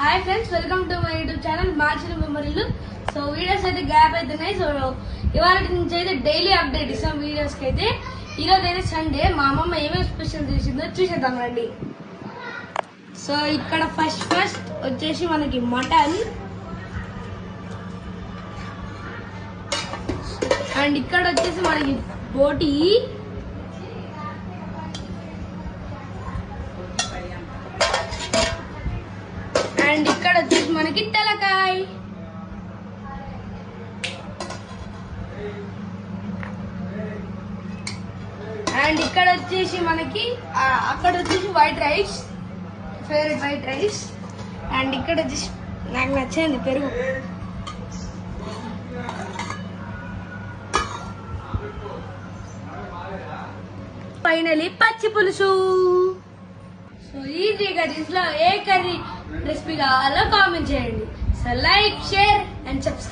Hi friends, welcome to my YouTube channel మార్చిన మెమరీలు. So videos అయితే gap అవుతున్నాయి. So ఇవాళ నుంచి అయితే డైలీ అప్డేట్ ఇస్తాం వీడియోస్కి అయితే. ఈరోజు అయితే సండే, మా అమ్మమ్మ ఏమేమి స్పెషల్ చేసిందో చూసేద్దాం రండి. సో ఇక్కడ ఫస్ట్ వచ్చేసి మనకి మటన్, అండ్ ఇక్కడ వచ్చేసి మనకి బోటి, అండ్ ఇక్కడ వచ్చేసి మనకి తెలకాయ, అండ్ ఇక్కడ వచ్చేసి మనకి అక్కడ వచ్చేసి white rice, favourite white rice, and ఇక్కడ వచ్చేసి నాకు నచ్చింది పెరుగు, ఫైనలీ పచ్చి పులుసు. సో ఈజీగా దీంట్లో ఏ కర్రీ రెసిపీ కావాలో కామెంట్ చేయండి. So like, share and subscribe.